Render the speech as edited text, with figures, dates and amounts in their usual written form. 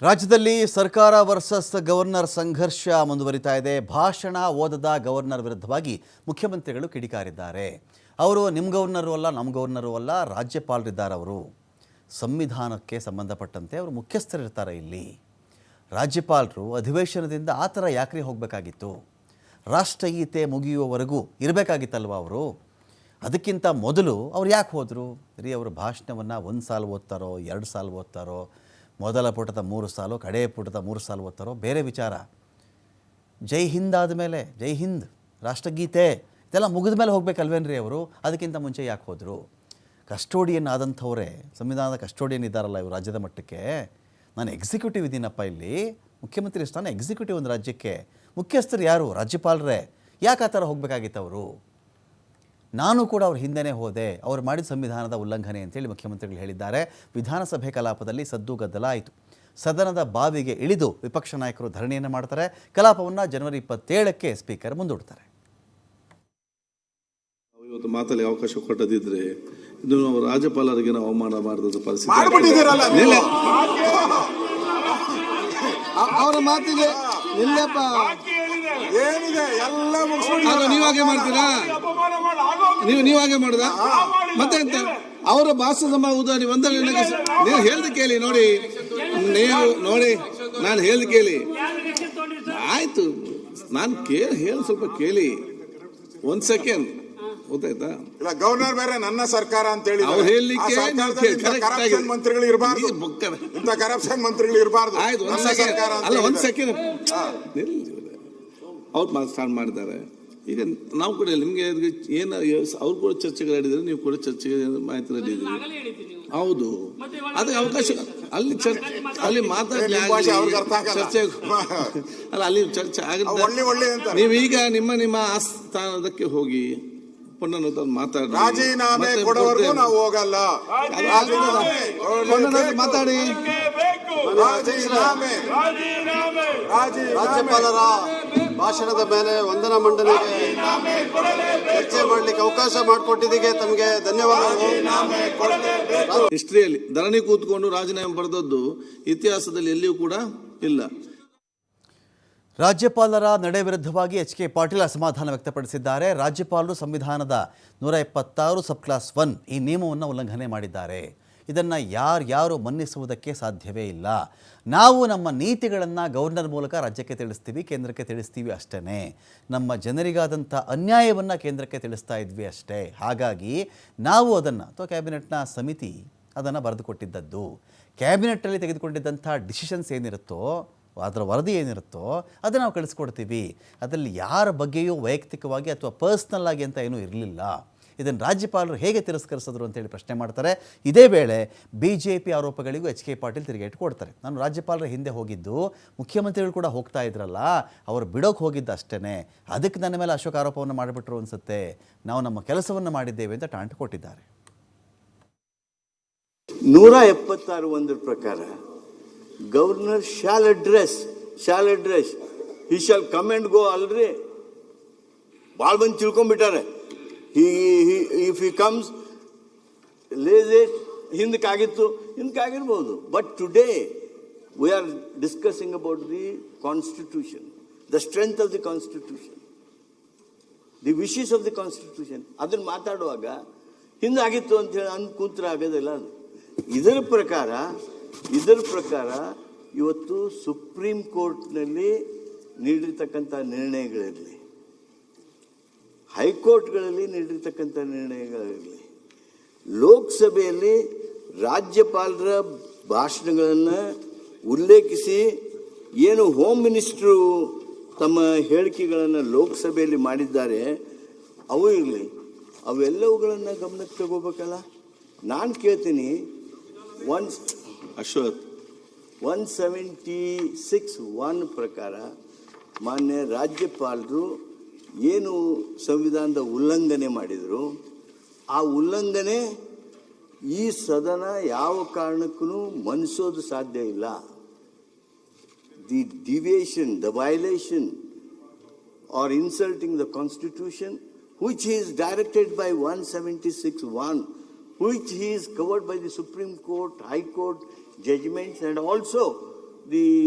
ರಾಜ್ಯದಲ್ಲಿ ಸರ್ಕಾರ versus governor ಸಂಘರ್ಷ ಮುಂದುವರಿತಾ ಇದೆ. ಭಾಷಣ ಓದದ ಗವರ್ನರ್ ವಿರುದ್ಧವಾಗಿ ಮುಖ್ಯಮಂತ್ರಿಗಳು ಕಿಡಿಕಾರಿದ್ದಾರೆ. ಅವರು ನಿಮ್ಮ ಗವರ್ನರು ಅಲ್ಲ, ನಮ್ಮ ಗವರ್ನರು ಅಲ್ಲ, ರಾಜ್ಯಪಾಲರಿದ್ದಾರೆ. ಅವರು ಸಂವಿಧಾನಕ್ಕೆ ಸಂಬಂಧಪಟ್ಟಂತೆ ಅವರು ಮುಖ್ಯಸ್ಥರಿರ್ತಾರೆ. ಇಲ್ಲಿ ರಾಜ್ಯಪಾಲರು ಅಧಿವೇಶನದಿಂದ ಆ ಥರ ಯಾಕ್ರಿ ಹೋಗಬೇಕಾಗಿತ್ತು? ರಾಷ್ಟ್ರಗೀತೆ ಮುಗಿಯುವವರೆಗೂ ಇರಬೇಕಾಗಿತ್ತಲ್ವ ಅವರು? ಅದಕ್ಕಿಂತ ಮೊದಲು ಅವ್ರು ಯಾಕೆ ಹೋದರು? ಅವರು ಭಾಷಣವನ್ನು 1 ಸಾಲು ಓದ್ತಾರೋ, 2 ಸಾಲು ಓದ್ತಾರೋ, ಮೊದಲ ಪುಟದ 3 ಸಾಲು, ಕಡೆಯ ಪುಟದ 3 ಸಾಲು ಓದ್ತಾರೋ ಬೇರೆ ವಿಚಾರ. ಜೈ ಹಿಂದ್ ಆದಮೇಲೆ ಜೈ ಹಿಂದ್, ರಾಷ್ಟ್ರಗೀತೆ ಇದೆಲ್ಲ ಮುಗಿದ ಮೇಲೆ ಹೋಗ್ಬೇಕಲ್ವೇನ್ರಿ ಅವರು? ಅದಕ್ಕಿಂತ ಮುಂಚೆ ಯಾಕೆ ಹೋದರು? ಕಸ್ಟೋಡಿಯನ್ ಆದಂಥವರೇ, ಸಂವಿಧಾನದ ಕಸ್ಟೋಡಿಯನ್ ಇದ್ದಾರಲ್ಲ ಇವರು ರಾಜ್ಯದ ಮಟ್ಟಕ್ಕೆ. ನಾನು ಎಕ್ಸಿಕ್ಯೂಟಿವ್ ಇದ್ದೀನಪ್ಪ, ಇಲ್ಲಿ ಮುಖ್ಯಮಂತ್ರಿ ಸ್ಥಾನ ಎಕ್ಸಿಕ್ಯೂಟಿವ್ ಒಂದು ರಾಜ್ಯಕ್ಕೆ. ಮುಖ್ಯಸ್ಥರು ಯಾರು? ರಾಜ್ಯಪಾಲರೇ. ಯಾಕೆ ಆ ಥರ ಹೋಗಬೇಕಾಗಿತ್ತು ಅವರು? ನಾನು ಕೂಡ ಅವ್ರ ಹಿಂದೆನೇ ಹೋದೆ, ಅವ್ರು ಮಾಡಿದ ಸಂವಿಧಾನದ ಉಲ್ಲಂಘನೆ ಅಂತೇಳಿ ಮುಖ್ಯಮಂತ್ರಿಗಳು ಹೇಳಿದ್ದಾರೆ. ವಿಧಾನಸಭೆ ಕಲಾಪದಲ್ಲಿ ಸದ್ದು ಗದ್ದಲ ಆಯಿತು. ಸದನದ ಬಾವಿಗೆ ಇಳಿದು ವಿಪಕ್ಷ ನಾಯಕರು ಧರಣಿಯನ್ನು ಮಾಡ್ತಾರೆ. ಕಲಾಪವನ್ನು ಜನವರಿ 27ಕ್ಕೆ ಸ್ಪೀಕರ್ ಮುಂದೂಡ್ತಾರೆ. ಇವತ್ತು ಮಾತಲ್ಲಿ ಅವಕಾಶ ಕೊಟ್ಟದಿದ್ರೆ ಇದು ನಾವು ರಾಜ್ಯಪಾಲರಿಗೆ ನಾವು ಅವಮಾನ ಮಾಡಿದ ಪರಿಸ್ಥಿತಿ. ಅವರ ಮಾತಿಗೆ ನಿಲ್ಲಪ್ಪ ಏನಿದೆ ಎಲ್ಲ ನೀವಾಗೆ ಮಾಡ್ತೀರಾ? ನೀವಾಗೆ ಮಾಡುದ ಮತ್ತೆ ಅಂತ ಅವರ ಭಾಷಣದ ಉದಾಹರಣೆ ಒಂದರಲ್ಲಿ ನೀವು ಹೇಳ್ದು ಕೇಳಿ ನೋಡಿ, ನೀವು ನೋಡಿ, ನಾನು ಹೇಳ್ದು ಕೇಳಿ ಆಯ್ತು, ನಾನು ಹೇಳಿ ಸ್ವಲ್ಪ ಕೇಳಿ 1 ಸೆಕೆಂಡ್, ಗೊತ್ತಾಯ್ತಾ? ಇಲ್ಲ, ಗವರ್ನರ್ ಬೇರೆ, ನನ್ನ ಸರ್ಕಾರ ಅಂತ ಹೇಳಿ ಅವ್ರು ಹೇಳಲಿಕ್ಕೆ ಕರಪ್ಷನ್ ಮಂತ್ರಿಗಳು ಇರಬಾರ್ದು, ಇಂಥ ಕರಪ್ಷನ್ ಮಂತ್ರಿಗಳು ಇರಬಾರ್ದು. ಆಯ್ತು, 1 ಸೆಕೆಂಡ್ ಅಲ್ಲ, 1 ಸೆಕೆಂಡ್ ಅವ್ರು ಸ್ಟಾರ್ಟ್ ಮಾಡಿದ್ದಾರೆ. ಈಗ ನಾವು ಕೂಡ ನಿಮ್ಗೆ ಏನು ಅವ್ರು ಕೂಡ ಚರ್ಚೆಗಳಿದ್ದಾರೆ, ನೀವು ಕೂಡ ಚರ್ಚೆಗೆ ಮಾಹಿತಿ ನೀಡಿದ್ದೀರಿ. ಹೌದು, ಅದಕ್ಕೆ ಅವಕಾಶ ಅಲ್ಲಿ ಅಲ್ಲಿ ಮಾತಾಡಲಿ, ಚರ್ಚೆ ಅಲ್ಲ, ಅಲ್ಲಿ ಚರ್ಚೆ ಆಗುತ್ತೆ. ನೀವೀಗ ನಿಮ್ಮ ಆಸ್ಥಾನದಕ್ಕೆ ಹೋಗಿ ಪುನಃ ಮಾತಾಡಿ, ರಾಜೀನಾಮೆ ಕೊಡೋವರೆಗೂ ನಾವು ಹೋಗಲ್ಲ. ಮಾತಾಡಿ. ರಾಜ್ಯಪಾಲರ ಭಾಷಣದ ಮೇಲೆ ವಂದನಾ ಮಂಡನೆಗೆ ಚರ್ಚೆ ಮಾಡಲಿಕ್ಕೆ ಅವಕಾಶ ಮಾಡಿಕೊಟ್ಟಿದ್ದಕ್ಕೆ ತಮಗೆ ಧನ್ಯವಾದಗಳು. ಹಿಸ್ಟ್ರಿಯಲ್ಲಿ ಧರಣಿ ಕೂತ್ಕೊಂಡು ರಾಜೀನಾಮೆ ಪಡೆದದ್ದು ಇತಿಹಾಸದಲ್ಲಿ ಎಲ್ಲಿಯೂ ಕೂಡ ಇಲ್ಲ. ರಾಜ್ಯಪಾಲರ ನಡೆ ವಿರುದ್ಧವಾಗಿ ಎಚ್ ಕೆ ಪಾಟೀಲ್ ಅಸಮಾಧಾನ ವ್ಯಕ್ತಪಡಿಸಿದ್ದಾರೆ. ರಾಜ್ಯಪಾಲರು ಸಂವಿಧಾನದ 126 ಸಬ್ ಕ್ಲಾಸ್ 1 ಈ ನಿಯಮವನ್ನು ಉಲ್ಲಂಘನೆ ಮಾಡಿದ್ದಾರೆ. ಇದನ್ನು ಯಾರು ಮನ್ನಿಸುವುದಕ್ಕೆ ಸಾಧ್ಯವೇ ಇಲ್ಲ. ನಾವು ನಮ್ಮ ನೀತಿಗಳನ್ನು ಗವರ್ನರ್ ಮೂಲಕ ರಾಜ್ಯಕ್ಕೆ ತಿಳಿಸ್ತೀವಿ, ಕೇಂದ್ರಕ್ಕೆ ತಿಳಿಸ್ತೀವಿ ಅಷ್ಟೇ. ನಮ್ಮ ಜನರಿಗಾದಂಥ ಅನ್ಯಾಯವನ್ನು ಕೇಂದ್ರಕ್ಕೆ ತಿಳಿಸ್ತಾ ಇದ್ವಿ ಅಷ್ಟೇ. ಹಾಗಾಗಿ ನಾವು ಅದನ್ನು, ಅಥವಾ ಕ್ಯಾಬಿನೆಟ್ನ ಸಮಿತಿ ಅದನ್ನು ಬರೆದುಕೊಟ್ಟಿದ್ದದ್ದು, ಕ್ಯಾಬಿನೆಟ್ಟಲ್ಲಿ ತೆಗೆದುಕೊಂಡಿದ್ದಂಥ ಡಿಸಿಷನ್ಸ್ ಏನಿರುತ್ತೋ, ಅದರ ವರದಿ ಏನಿರುತ್ತೋ ಅದನ್ನು ನಾವು ಕಳಿಸ್ಕೊಡ್ತೀವಿ. ಅದರಲ್ಲಿ ಯಾರ ಬಗ್ಗೆಯೂ ವೈಯಕ್ತಿಕವಾಗಿ ಅಥವಾ ಪರ್ಸ್ನಲ್ ಆಗಿ ಅಂತ ಏನೂ ಇರಲಿಲ್ಲ. ಇದನ್ನು ರಾಜ್ಯಪಾಲರು ಹೇಗೆ ತಿರಸ್ಕರಿಸಿದ್ರು ಅಂತೇಳಿ ಪ್ರಶ್ನೆ ಮಾಡ್ತಾರೆ. ಇದೇ ವೇಳೆ BJP ಆರೋಪಗಳಿಗೂ ಎಚ್ ಕೆ ಪಾಟೀಲ್ ತಿರುಗೇಟು ಕೊಡ್ತಾರೆ. ನಾನು ರಾಜ್ಯಪಾಲರ ಹಿಂದೆ ಹೋಗಿದ್ದು, ಮುಖ್ಯಮಂತ್ರಿಗಳು ಕೂಡ ಹೋಗ್ತಾ ಇದ್ರಲ್ಲ, ಅವರು ಬಿಡೋಕೆ ಹೋಗಿದ್ದು ಅಷ್ಟೇ, ಅದಕ್ಕೆ ನನ್ನ ಮೇಲೆ ಅಶೋಕ್ ಆರೋಪವನ್ನು ಮಾಡಿಬಿಟ್ರು ಅನಿಸುತ್ತೆ. ನಾವು ನಮ್ಮ ಕೆಲಸವನ್ನು ಮಾಡಿದ್ದೇವೆ ಅಂತ ಟಾಂಟ್ ಕೊಟ್ಟಿದ್ದಾರೆ. 176 ಪ್ರಕಾರ governor shall address, he shall come and go. ಅಲ್ರಿ ಭಾಳ ಬಂದು ತಿಳ್ಕೊಂಡ್ಬಿಟ್ಟಾರೆ. ಇಫ್ ಹಿ ಕಮ್ಸ್ ಲೇಟ್, ಹಿಂದಕ್ಕಾಗಿರ್ಬೋದು. But today we are discussing about the constitution, the strength of the constitution, the wishes of the constitution. ಅದನ್ನು ಮಾತಾಡುವಾಗ ಹಿಂದಾಗಿತ್ತು ಅಂತ ಹೇಳಿ ಕೂತ್ರೆ ಆಗೋದಿಲ್ಲ. ಅದು ಇದರ ಪ್ರಕಾರ ಇವತ್ತು ಸುಪ್ರೀಂ ಕೋರ್ಟ್ನಲ್ಲಿ ನೀಡಿರ್ತಕ್ಕಂಥ ನಿರ್ಣಯಗಳಿರಲಿ, ಹೈಕೋರ್ಟ್ಗಳಲ್ಲಿ ನೀಡಿರ್ತಕ್ಕಂಥ ನಿರ್ಣಯಗಳಿರಲಿ, ಲೋಕಸಭೆಯಲ್ಲಿ ರಾಜ್ಯಪಾಲರ ಭಾಷಣಗಳನ್ನು ಉಲ್ಲೇಖಿಸಿ ಏನು ಹೋಮ್ ಮಿನಿಸ್ಟ್ರು ತಮ್ಮ ಹೇಳಿಕೆಗಳನ್ನು ಲೋಕಸಭೆಯಲ್ಲಿ ಮಾಡಿದ್ದಾರೆ, ಅವು ಇರಲಿ, ಅವೆಲ್ಲವುಗಳನ್ನು ಗಮನಕ್ಕೆ ತಗೋಬೇಕಲ್ಲ. ನಾನು ಕೇಳ್ತೀನಿ, 176(1) ಪ್ರಕಾರ ಮಾನ್ಯ ರಾಜ್ಯಪಾಲರು ಏನು ಸಂವಿಧಾನದ ಉಲ್ಲಂಘನೆ ಮಾಡಿದರು, ಆ ಉಲ್ಲಂಘನೆ ಈ ಸದನ ಯಾವ ಕಾರಣಕ್ಕೂ ಮನ್ನಿಸೋದು ಸಾಧ್ಯ ಇಲ್ಲ. The deviation, the violation R insulting the constitution which is directed by 176(1), which is covered by the Supreme Court, High Court judgments, and also the